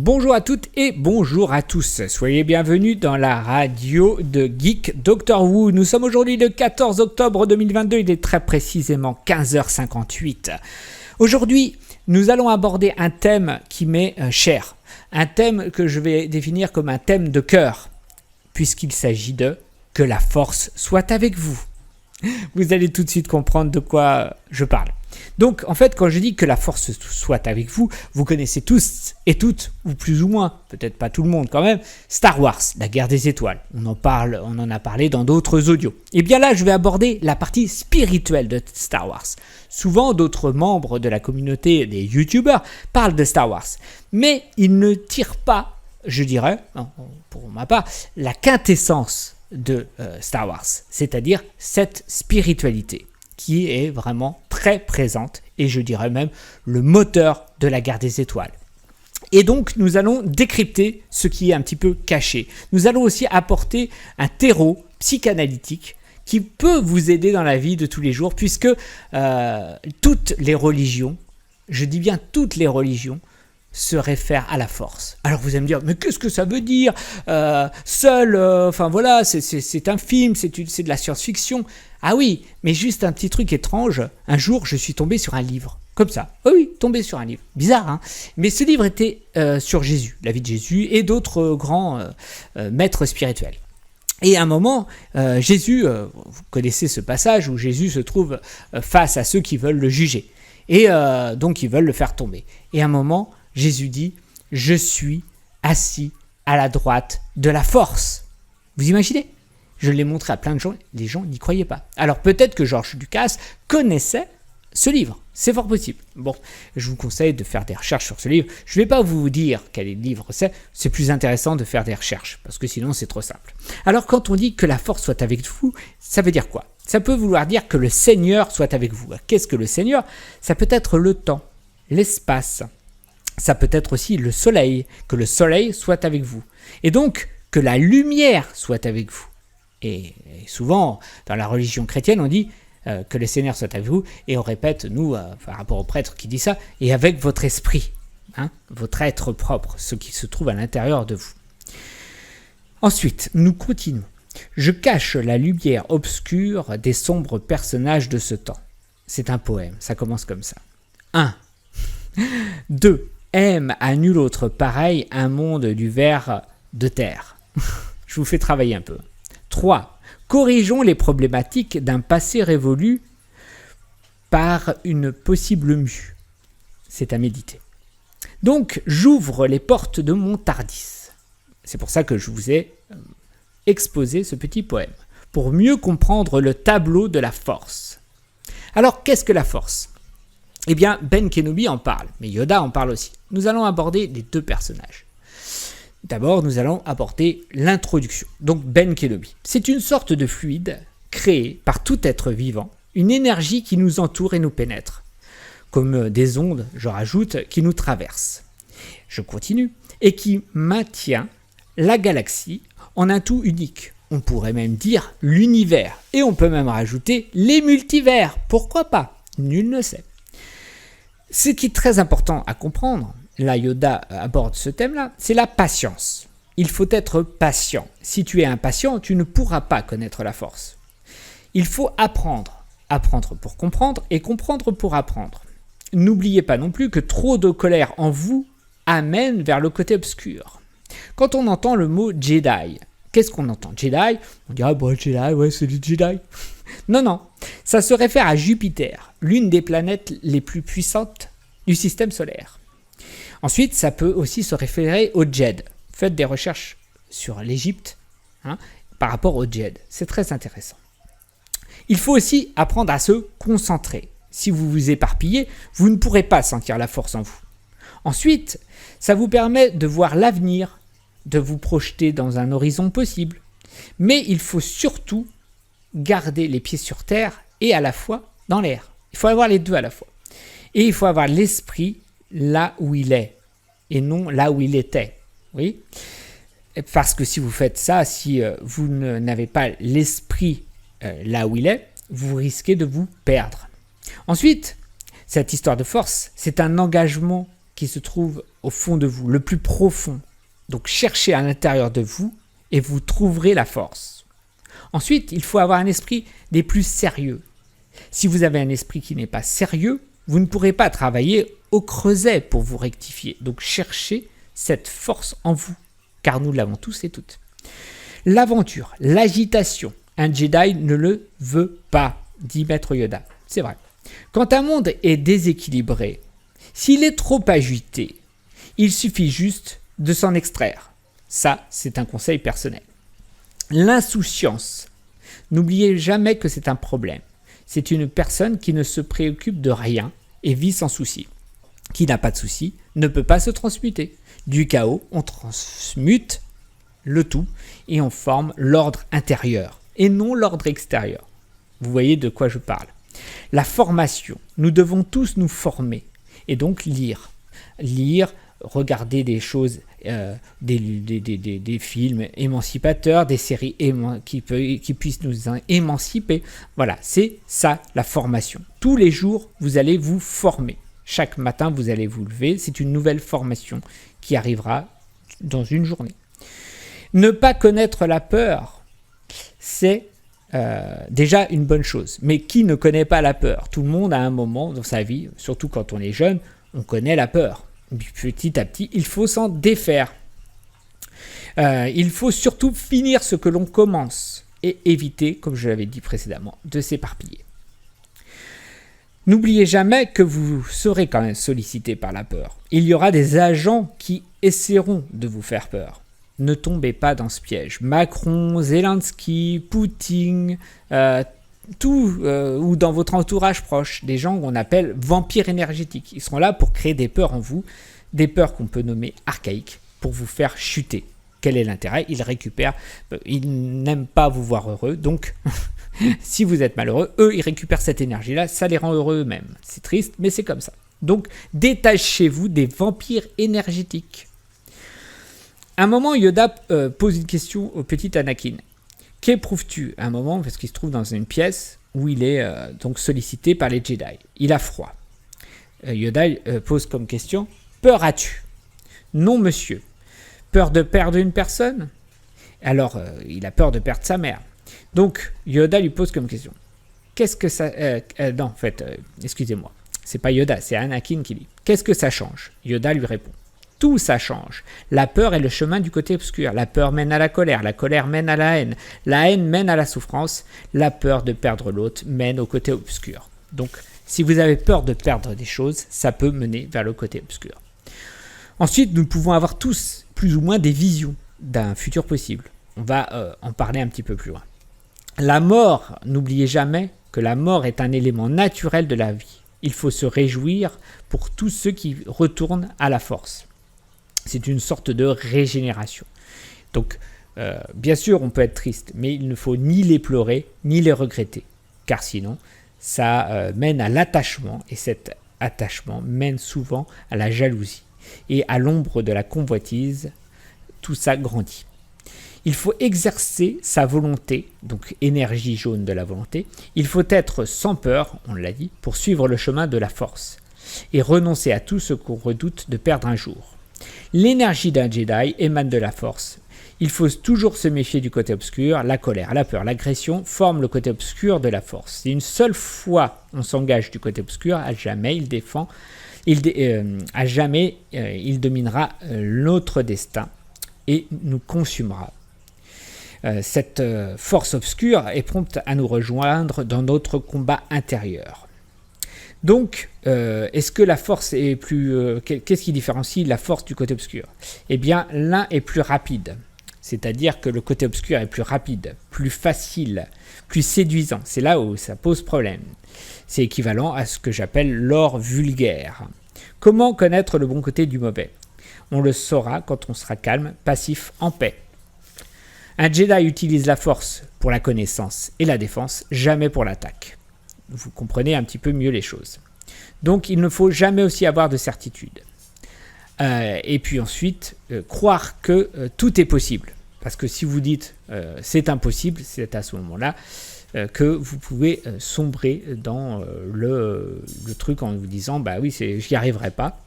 Bonjour à toutes et bonjour à tous. Soyez bienvenus dans la radio de Geek Doctor Who. Nous sommes aujourd'hui le 14 octobre 2022, il est très précisément 15h58. Aujourd'hui, nous allons aborder un thème qui m'est cher. Un thème que je vais définir comme un thème de cœur, puisqu'il s'agit de « Que la force soit avec vous ». Vous allez tout de suite comprendre de quoi je parle. Donc, en fait, quand je dis que la force soit avec vous, vous connaissez tous et toutes, ou plus ou moins, peut-être pas tout le monde quand même, Star Wars, la guerre des étoiles. On en a parlé dans d'autres audios. Et bien là, je vais aborder la partie spirituelle de Star Wars. Souvent, d'autres membres de la communauté des YouTubers parlent de Star Wars. Mais ils ne tirent pas, je dirais, pour ma part, la quintessence de Star Wars, c'est-à-dire cette spiritualité qui est vraiment très présente et je dirais même le moteur de la guerre des étoiles. Et donc nous allons décrypter ce qui est un petit peu caché. Nous allons aussi apporter un terreau psychanalytique qui peut vous aider dans la vie de tous les jours puisque toutes les religions, je dis bien toutes les religions, se réfère à la force. Alors vous allez me dire, mais qu'est-ce que ça veut dire c'est un film, c'est de la science-fiction. Ah oui, mais juste un petit truc étrange. Un jour, je suis tombé sur un livre, comme ça. Oui, tombé sur un livre. Bizarre, hein. Mais ce livre était sur Jésus, la vie de Jésus et d'autres grands maîtres spirituels. Et à un moment, Jésus, vous connaissez ce passage où Jésus se trouve face à ceux qui veulent le juger. Et donc, ils veulent le faire tomber. Et à un moment, Jésus dit « Je suis assis à la droite de la force ». Vous imaginez ? Je l'ai montré à plein de gens, les gens n'y croyaient pas. Alors peut-être que George Lucas connaissait ce livre, c'est fort possible. Bon, je vous conseille de faire des recherches sur ce livre. Je ne vais pas vous dire quel livre c'est plus intéressant de faire des recherches, parce que sinon c'est trop simple. Alors quand on dit que la force soit avec vous, ça veut dire quoi ? Ça peut vouloir dire que le Seigneur soit avec vous. Qu'est-ce que le Seigneur ? Ça peut être le temps, l'espace. Ça peut être aussi le soleil, que le soleil soit avec vous. Et donc, que la lumière soit avec vous. Et souvent, dans la religion chrétienne, on dit que le Seigneur soit avec vous, et on répète, nous, par rapport au prêtre qui dit ça, et avec votre esprit, votre être propre, ce qui se trouve à l'intérieur de vous. Ensuite, nous continuons. Je cache la lumière obscure des sombres personnages de ce temps. C'est un poème, ça commence comme ça. 1. 2. Aime à nul autre pareil un monde du ver de terre. Je vous fais travailler un peu. 3. Corrigeons les problématiques d'un passé révolu par une possible mue. C'est à méditer. Donc, j'ouvre les portes de mon Tardis. C'est pour ça que je vous ai exposé ce petit poème, pour mieux comprendre le tableau de la force. Alors, qu'est-ce que la force ? Eh bien, Ben Kenobi en parle, mais Yoda en parle aussi. Nous allons aborder les deux personnages. D'abord, nous allons aborder l'introduction. Donc, Ben Kenobi. C'est une sorte de fluide créé par tout être vivant, une énergie qui nous entoure et nous pénètre, comme des ondes, je rajoute, qui nous traversent. Je continue. Et qui maintient la galaxie en un tout unique. On pourrait même dire l'univers. Et on peut même rajouter les multivers. Pourquoi pas ? Nul ne sait. Ce qui est très important à comprendre, là Yoda aborde ce thème-là, c'est la patience. Il faut être patient. Si tu es impatient, tu ne pourras pas connaître la force. Il faut apprendre. Apprendre pour comprendre et comprendre pour apprendre. N'oubliez pas non plus que trop de colère en vous amène vers le côté obscur. Quand on entend le mot Jedi, qu'est-ce qu'on entend ? Jedi, on dirait Jedi, ouais, c'est du Jedi. Non, ça se réfère à Jupiter, l'une des planètes les plus puissantes du système solaire. Ensuite, ça peut aussi se référer au Jed. Faites des recherches sur l'Égypte par rapport au Jed. C'est très intéressant. Il faut aussi apprendre à se concentrer. Si vous vous éparpillez, vous ne pourrez pas sentir la force en vous. Ensuite, ça vous permet de voir l'avenir, de vous projeter dans un horizon possible. Mais il faut surtout garder les pieds sur terre et à la fois dans l'air. Il faut avoir les deux à la fois. Et il faut avoir l'esprit là où il est et non là où il était. Oui ? Parce que si vous faites ça, si vous n'avez pas l'esprit là où il est, vous risquez de vous perdre. Ensuite, cette histoire de force, c'est un engagement qui se trouve au fond de vous, le plus profond. Donc cherchez à l'intérieur de vous et vous trouverez la force. Ensuite, il faut avoir un esprit des plus sérieux. Si vous avez un esprit qui n'est pas sérieux, vous ne pourrez pas travailler au creuset pour vous rectifier. Donc cherchez cette force en vous, car nous l'avons tous et toutes. L'aventure, l'agitation, un Jedi ne le veut pas, dit Maître Yoda. C'est vrai. Quand un monde est déséquilibré, s'il est trop agité, il suffit juste de s'en extraire. Ça, c'est un conseil personnel. L'insouciance. N'oubliez jamais que c'est un problème. C'est une personne qui ne se préoccupe de rien et vit sans souci. Qui n'a pas de souci ne peut pas se transmuter. Du chaos, on transmute le tout et on forme l'ordre intérieur et non l'ordre extérieur. Vous voyez de quoi je parle. La formation. Nous devons tous nous former et donc lire. Lire, regarder des choses, des films émancipateurs, des séries qui puissent nous émanciper. Voilà, c'est ça la formation. Tous les jours, vous allez vous former. Chaque matin, vous allez vous lever. C'est une nouvelle formation qui arrivera dans une journée. Ne pas connaître la peur, c'est déjà une bonne chose. Mais qui ne connaît pas la peur ? Tout le monde, à un moment dans sa vie, surtout quand on est jeune, on connaît la peur. Petit à petit, il faut s'en défaire. Il faut surtout finir ce que l'on commence et éviter, comme je l'avais dit précédemment, de s'éparpiller. N'oubliez jamais que vous serez quand même sollicité par la peur. Il y aura des agents qui essaieront de vous faire peur. Ne tombez pas dans ce piège. Macron, Zelensky, Poutine, ou dans votre entourage proche, des gens qu'on appelle vampires énergétiques. Ils seront là pour créer des peurs en vous, des peurs qu'on peut nommer archaïques, pour vous faire chuter. Quel est l'intérêt ? Ils récupèrent, ils n'aiment pas vous voir heureux, donc si vous êtes malheureux, eux, ils récupèrent cette énergie-là, ça les rend heureux eux-mêmes. C'est triste, mais c'est comme ça. Donc, détachez-vous des vampires énergétiques. À un moment, Yoda pose une question au petit Anakin. Qu'éprouves-tu à un moment, parce qu'il se trouve dans une pièce où il est donc sollicité par les Jedi. Il a froid. Yoda pose comme question, peur as-tu ? Non, monsieur. Peur de perdre une personne ? Alors, il a peur de perdre sa mère. Donc, Yoda lui pose comme question, qu'est-ce que ça... non, en fait, excusez-moi. C'est pas Yoda, c'est Anakin qui dit, qu'est-ce que ça change ? Yoda lui répond, tout ça change. La peur est le chemin du côté obscur. La peur mène à la colère mène à la haine mène à la souffrance, la peur de perdre l'autre mène au côté obscur. Donc, si vous avez peur de perdre des choses, ça peut mener vers le côté obscur. Ensuite, nous pouvons avoir tous, plus ou moins, des visions d'un futur possible. On va en parler un petit peu plus loin. La mort, n'oubliez jamais que la mort est un élément naturel de la vie. Il faut se réjouir pour tous ceux qui retournent à la force. C'est une sorte de régénération. Donc, bien sûr, on peut être triste, mais il ne faut ni les pleurer, ni les regretter. Car sinon, ça mène à l'attachement, et cet attachement mène souvent à la jalousie. Et à l'ombre de la convoitise, tout ça grandit. Il faut exercer sa volonté, donc énergie jaune de la volonté. Il faut être sans peur, on l'a dit, pour suivre le chemin de la force. Et renoncer à tout ce qu'on redoute de perdre un jour. L'énergie d'un Jedi émane de la force. Il faut toujours se méfier du côté obscur. La colère, la peur, l'agression forment le côté obscur de la force. Si une seule fois on s'engage du côté obscur, à jamais il dominera notre destin et nous consumera. Cette force obscure est prompte à nous rejoindre dans notre combat intérieur. Donc, est-ce que la force est plus... qu'est-ce qui différencie la force du côté obscur ? Eh bien, l'un est plus rapide. C'est-à-dire que le côté obscur est plus rapide, plus facile, plus séduisant. C'est là où ça pose problème. C'est équivalent à ce que j'appelle l'or vulgaire. Comment connaître le bon côté du mauvais ? On le saura quand on sera calme, passif, en paix. Un Jedi utilise la force pour la connaissance et la défense, jamais pour l'attaque. Vous comprenez un petit peu mieux les choses. Donc, il ne faut jamais aussi avoir de certitude. Et puis ensuite, croire que tout est possible. Parce que si vous dites c'est impossible, c'est à ce moment-là que vous pouvez sombrer dans le truc en vous disant bah oui, j'y arriverai pas.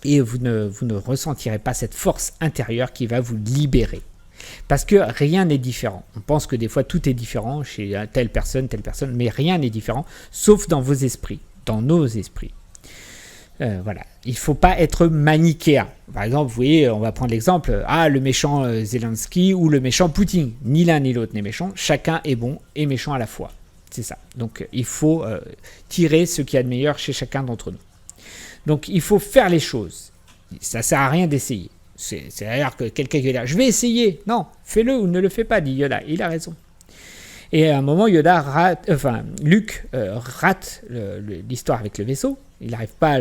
et vous ne ressentirez pas cette force intérieure qui va vous libérer. Parce que rien n'est différent. On pense que des fois tout est différent chez telle personne, mais rien n'est différent, sauf dans vos esprits, dans nos esprits. Voilà, il ne faut pas être manichéen. Par exemple, vous voyez, on va prendre l'exemple, le méchant Zelensky ou le méchant Poutine. Ni l'un ni l'autre n'est méchant, chacun est bon et méchant à la fois. C'est ça. Donc il faut tirer ce qu'il y a de meilleur chez chacun d'entre nous. Donc il faut faire les choses. Ça ne sert à rien d'essayer. C'est-à-dire que quelqu'un qui va dire « je vais essayer ». Non, fais-le ou ne le fais pas, dit Yoda. Il a raison. Et à un moment, Luke rate l'histoire avec le vaisseau. Il n'arrive pas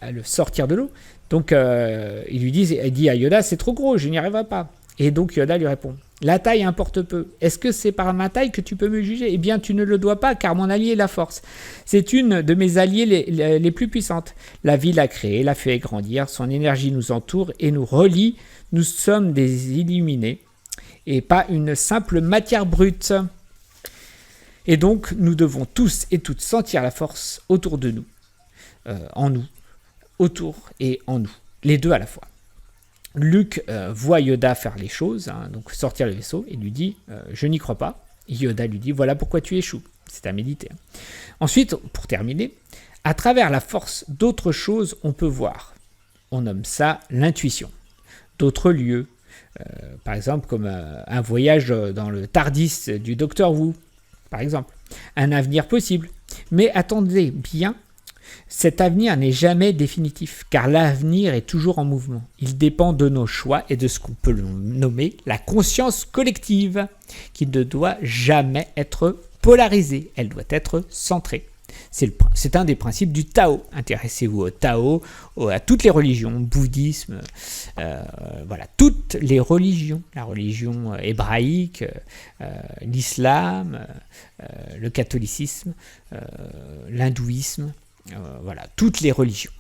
à le sortir de l'eau. Donc, il dit à Yoda, c'est trop gros, je n'y arriverai pas. Et donc, Yoda lui répond, la taille importe peu. Est-ce que c'est par ma taille que tu peux me juger ? Eh bien, tu ne le dois pas, car mon allié est la force. C'est une de mes alliés les plus puissantes. La vie l'a créée, l'a fait grandir, son énergie nous entoure et nous relie. Nous sommes des illuminés et pas une simple matière brute. Et donc, nous devons tous et toutes sentir la force autour de nous. En nous, autour et en nous, les deux à la fois. Luke voit Yoda faire les choses, donc sortir le vaisseau, et lui dit je n'y crois pas. Et Yoda lui dit voilà pourquoi tu échoues. C'est à méditer. Ensuite, pour terminer, à travers la force d'autres choses, on peut voir. On nomme ça l'intuition. D'autres lieux, par exemple comme un voyage dans le TARDIS du Docteur Who, par exemple. Un avenir possible. Mais attendez bien. Cet avenir n'est jamais définitif, car l'avenir est toujours en mouvement. Il dépend de nos choix et de ce qu'on peut nommer la conscience collective, qui ne doit jamais être polarisée, elle doit être centrée. C'est un des principes du Tao. Intéressez-vous au Tao, à toutes les religions, bouddhisme, voilà, toutes les religions, la religion hébraïque, l'islam, le catholicisme, l'hindouisme, voilà, toutes les religions.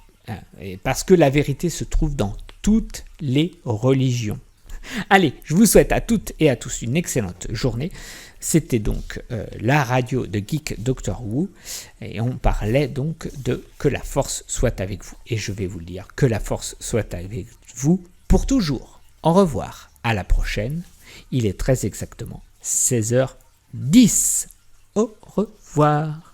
Et parce que la vérité se trouve dans toutes les religions. Allez, je vous souhaite à toutes et à tous une excellente journée. C'était donc la radio de Geek Doctor Who et on parlait donc de que la force soit avec vous. Et je vais vous le dire, que la force soit avec vous pour toujours. Au revoir, à la prochaine. Il est très exactement 16h10. Au revoir.